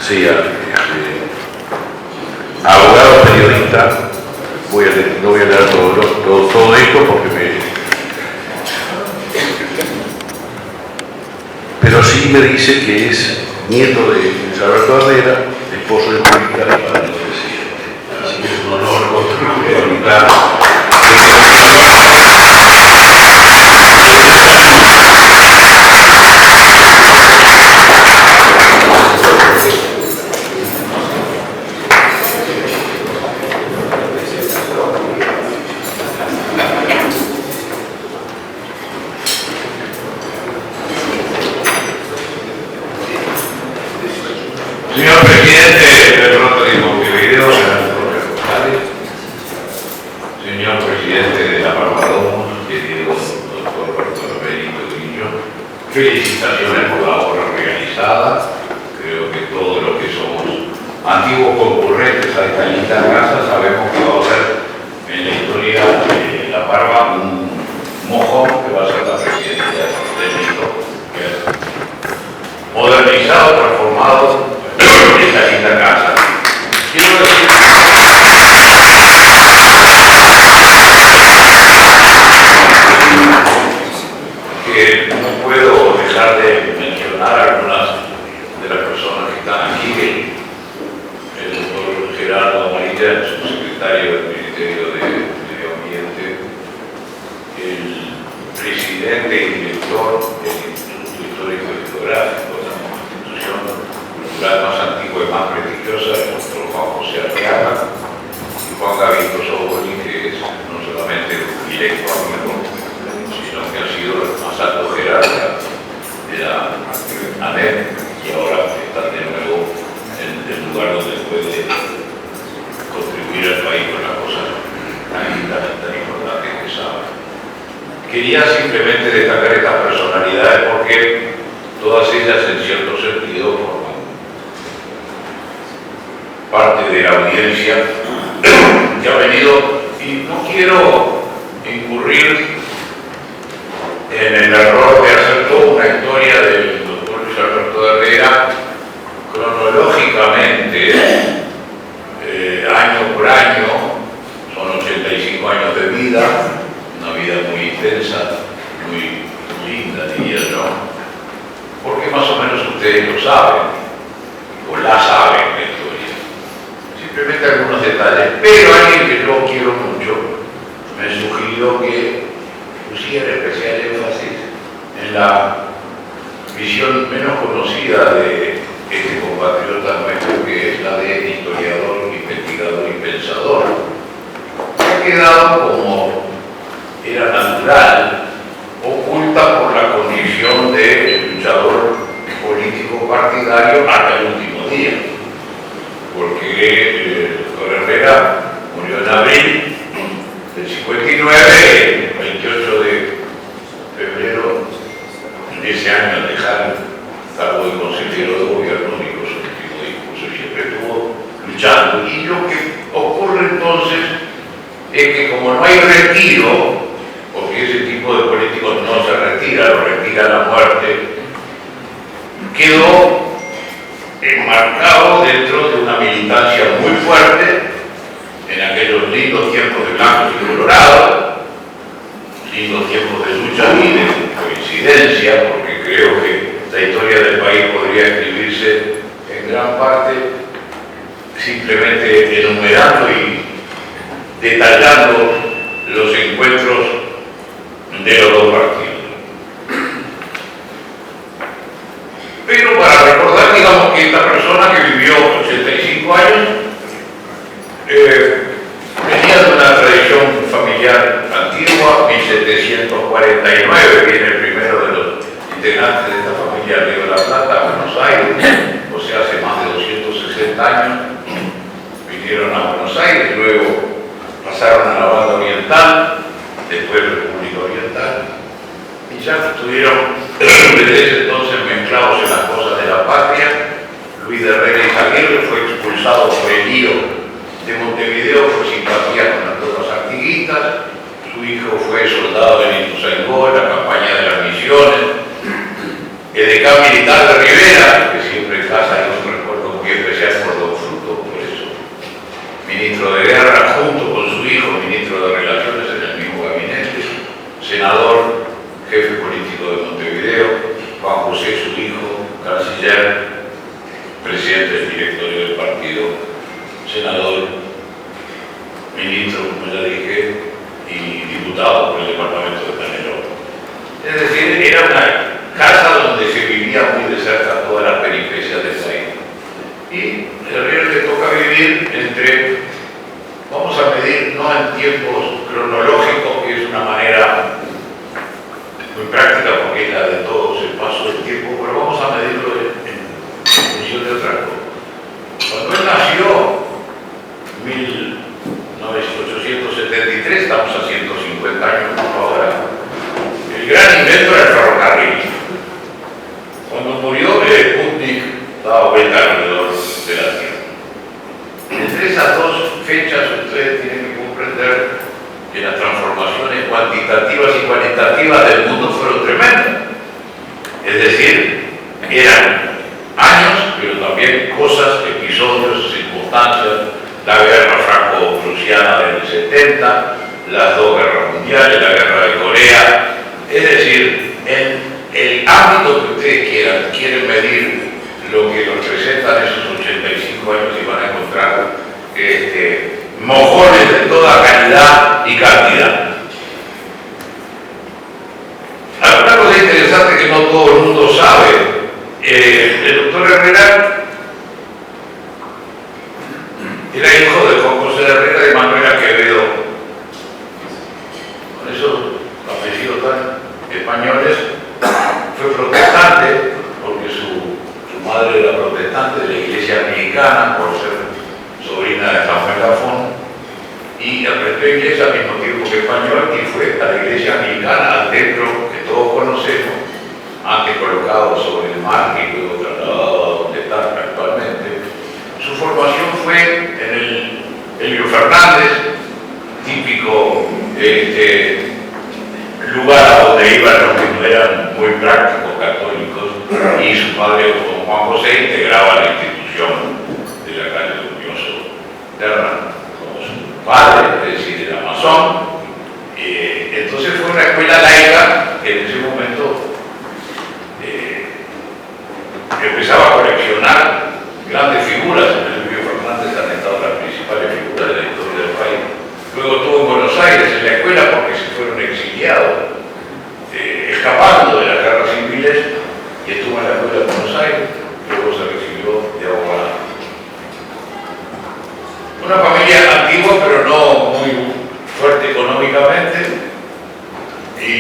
Sí, abogado, periodista, no voy a leer todo esto porque pero sí me dice que es nieto de Luis Alberto Herrera, esposo de Mónica y padre del presidente. Así que es un honor preguntar. Señor presidente del Rotary Montevideo, señor presidente de la Barbadomus, querido doctor Bartolomé Grillo, felicitaciones por la obra realizada. Creo que todos los que somos antiguos concurrentes a esta linda casa sabemos que va a ser en la historia de la Barba un mojón que va a ser la presidencia de México, modernizado, transformado esta linda casa. Quiero decir que no puedo dejar de mencionar algunas de las personas que están aquí. El doctor Gerardo Amarilla, subsecretario del Ministerio de Medio Ambiente, el presidente y director del Instituto Histórico y Geográfico, la institución cultural más antigua y más prestigiosa, el doctor Juan José Arriaga, y Juan Gavito Soboli, que es no solamente un directo amigo, sino que ha sido el más alto jerarca de la ANEP y ahora está de nuevo en el lugar donde puede contribuir al país con las cosas tan importantes que sabe. Quería simplemente destacar estas personalidades porque todas ellas en cierto sentido forman parte de la audiencia que ha venido, y no quiero incurrir en el error de hacer toda una historia del doctor Luis Alberto Herrera cronológicamente, año por año. Son 85 años de vida, una vida muy intensa, muy linda, diría yo, porque más o menos ustedes lo saben, o la saben la historia. Simplemente algunos detalles, pero alguien que yo quiero mucho me sugirió que pusiera especial énfasis en la visión menos conocida de este compatriota nuestro, que es la de historiador, investigador y pensador. Ha quedado, como era natural, oculta por la condición de luchador político partidario hasta el último día, porque el doctor Herrera murió en abril del 59, el 28 de febrero de ese año, al dejar el cargo de consejero de gobierno, dijo su último discurso y siempre estuvo luchando. Y lo que ocurre entonces es que, como no hay retiro, porque ese tipo de políticos no se retira, lo retira la muerte, quedó enmarcado dentro de una militancia muy fuerte en aquellos lindos tiempos de blancos y colorados, lindos tiempos de lucha y de coincidencia, porque creo que la historia del país podría escribirse en gran parte simplemente enumerando y detallando los encuentros de los dos partidos. Pero para recordar, digamos, que esta persona que vivió 85 años venía de una tradición familiar antigua. 1749 viene el primero de los integrantes de esta familia de Río de la Plata a Buenos Aires, o sea, hace más de 260 años vinieron a Buenos Aires, luego pasaron a la Banda Oriental, después República Oriental, y ya estuvieron desde ese entonces mezclados en las cosas de la patria. Luis de Herrera Izaguirre fue expulsado por el lío de Montevideo por simpatía con las tropas artiguistas. Su hijo fue soldado en Ituzaingó, en la campaña de las Misiones. El decán militar de Rivera, que siempre en casa hay un recuerdo muy canciller, presidente del directorio del partido, senador, ministro, como ya dije, y diputado por el departamento de Canelones. Es decir, era una casa donde se vivía muy de cerca todas las peripecias del país. Y Herrera le toca vivir entre, vamos a medir no en tiempos cronológicos, que es una manera muy práctica porque es la de todos el paso del tiempo, pero vamos a medirlo en función de otra cosa. Cuando él nació, 1873, estamos a 150 años ahora, el gran invento era el ferrocarril. Cuando murió, el Sputnik daba vuelta alrededor de la Tierra. Entre esas dos fechas, ustedes tienen que comprender que las transformaciones cuantitativas y cualitativas del mundo fueron tremendas. Es decir, eran años, pero también cosas, episodios, circunstancias, la guerra franco-prusiana del 70, las dos guerras mundiales, la guerra de Corea. Es decir, en el ámbito que ustedes quieren medir lo que nos presentan esos 85 años y van a encontrar mojones de toda calidad y cantidad. Una cosa interesante que no todo el mundo sabe, el doctor Herrera era hijo de Juan José de Herrera y Manuela Quevedo. Con esos apellidos tan españoles, fue protestante, porque su madre era protestante de la iglesia anglicana, por ser sobrina de San Melafón, y aprendió inglés al mismo tiempo que español, y fue a la iglesia anglicana, al templo que todos conocemos, antes colocado sobre el mar y luego trasladado a donde está actualmente. Su formación fue en el Elvio Fernández, típico lugar a donde iban los que no eran muy prácticos católicos, y su padre, Juan José, integraba la institución de la calle Lumioso Terra como su padre, es decir, era masón. Entonces fue una escuela laica que en ese momento empezaba a coleccionar grandes figuras. En el Elvio Fernández han estado las principales figuras de la historia del país. Luego estuvo en Buenos Aires en la escuela porque se fueron exiliados, escapando de las guerras civiles, y estuvo en la escuela de Buenos Aires, luego se recibió de abogado. Una familia antigua, pero no muy fuerte económicamente, y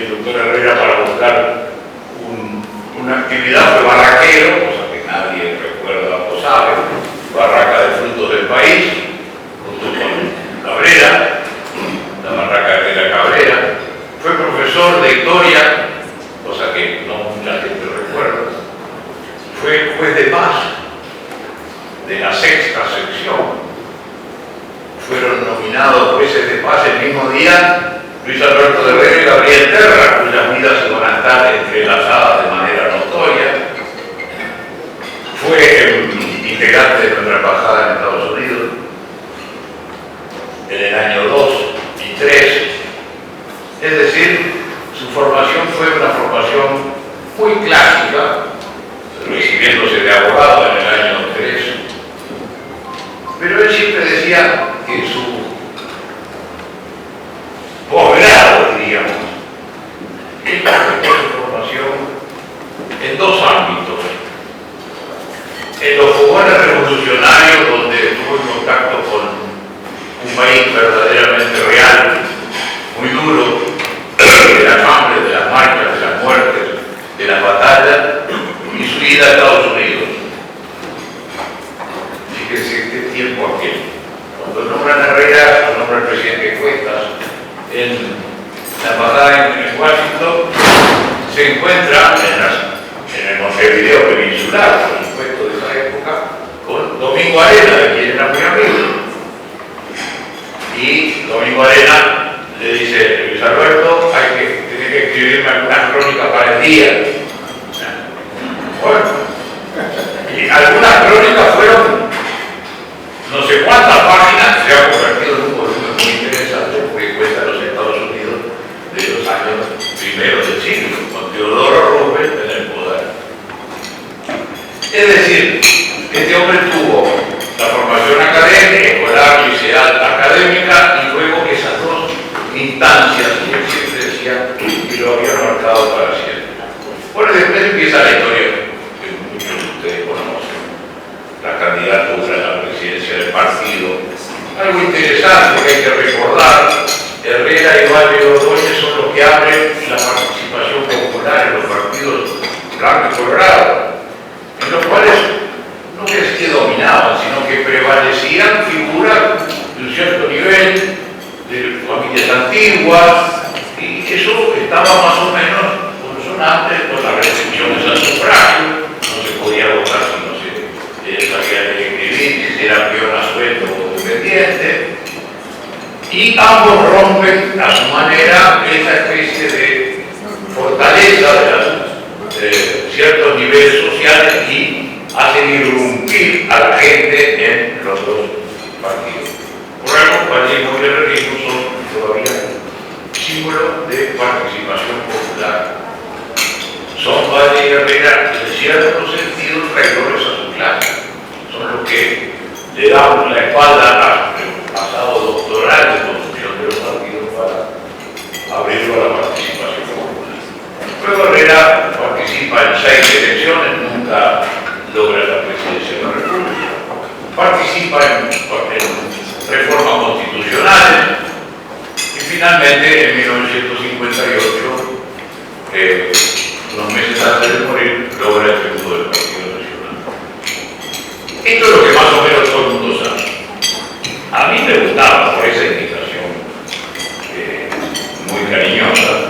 el doctor Herrera, para buscar una actividad, fue barraquero, cosa que nadie recuerda o sabe, barraca de frutos del país, junto con Cabrera, la barraca de la Cabrera. Fue profesor de historia, cosa que no mucha gente recuerda. Fue juez de paz de la sexta sección. Fueron nominados jueces de paz el mismo día Luis Alberto de Herrera y Gabriel Terra, cuyas vidas se van a estar entrelazadas de manera notoria. Fue integrante de nuestra embajada en Estados Unidos en el año 2 y 3. Es decir, su formación fue una formación muy clásica, recibiéndose de abogado en el año 3. Pero él siempre decía que su posgrado, diríamos, él aplicó su formación en dos ámbitos. En los fogones revolucionarios, donde estuvo en contacto con un país verdaderamente real, muy duro, de las hambres, de las marchas, de las muertes, de las batallas, y su ida a Estados Unidos. Fíjense qué tiempo aquel. Cuando nombran a Herrera, lo nombra el presidente Cuestas. En la embajada en Washington se encuentra en el Montevideo peninsular, por supuesto, de esa época, con Domingo Arena, de quien era muy amigo. Y Domingo Arena le dice: Luis Alberto, tiene que escribirme algunas crónicas para el día. Bueno, y algunas crónicas fueron no sé cuántas páginas, se ha convertido en un volumen muy interesante, porque cuesta los Estados Unidos de los años primeros del siglo, con Teodoro Roosevelt en el poder. Es decir, este hombre tuvo la formación académica, escolar, liceal, académica, y luego esas dos instancias, y él siempre decía que lo había marcado para siempre. Bueno, después empieza la historia que muchos de ustedes conocen, la candidatura a la presidencia del partido. Algo interesante que hay que recordar: Herrera y Valle Ordóñez son los que abren la participación popular en los partidos blanco y colorado, en los cuales no es que dominaban, sino que prevalecían figuras de un cierto nivel, de familias antiguas, y eso estaba más o menos consonante con las restricciones al sufragio. No se podía votar si no se sabía de escribir, si era peón a sueldo o dependiente. Y ambos rompen a su manera esa especie de fortaleza de ciertos niveles sociales y hacen irrumpir a la gente en los dos partidos. Por algo, vallismo y herrerismo son todavía símbolo de participación popular. Son Valle y Herrera, en cierto sentido, traidores a su clase. Son los que le dan la espalda al pasado doctoral de construcción de los partidos para abrirlo a la participación popular. Luego Herrera participa en 6 elecciones, nunca logra la presidencia de la República. Participa en reformas constitucionales y finalmente en 1958, unos meses antes de morir, logra el triunfo del Partido Nacional. Esto es lo que más o menos todo el mundo sabe. A mí me gustaba, por esa indicación muy cariñosa,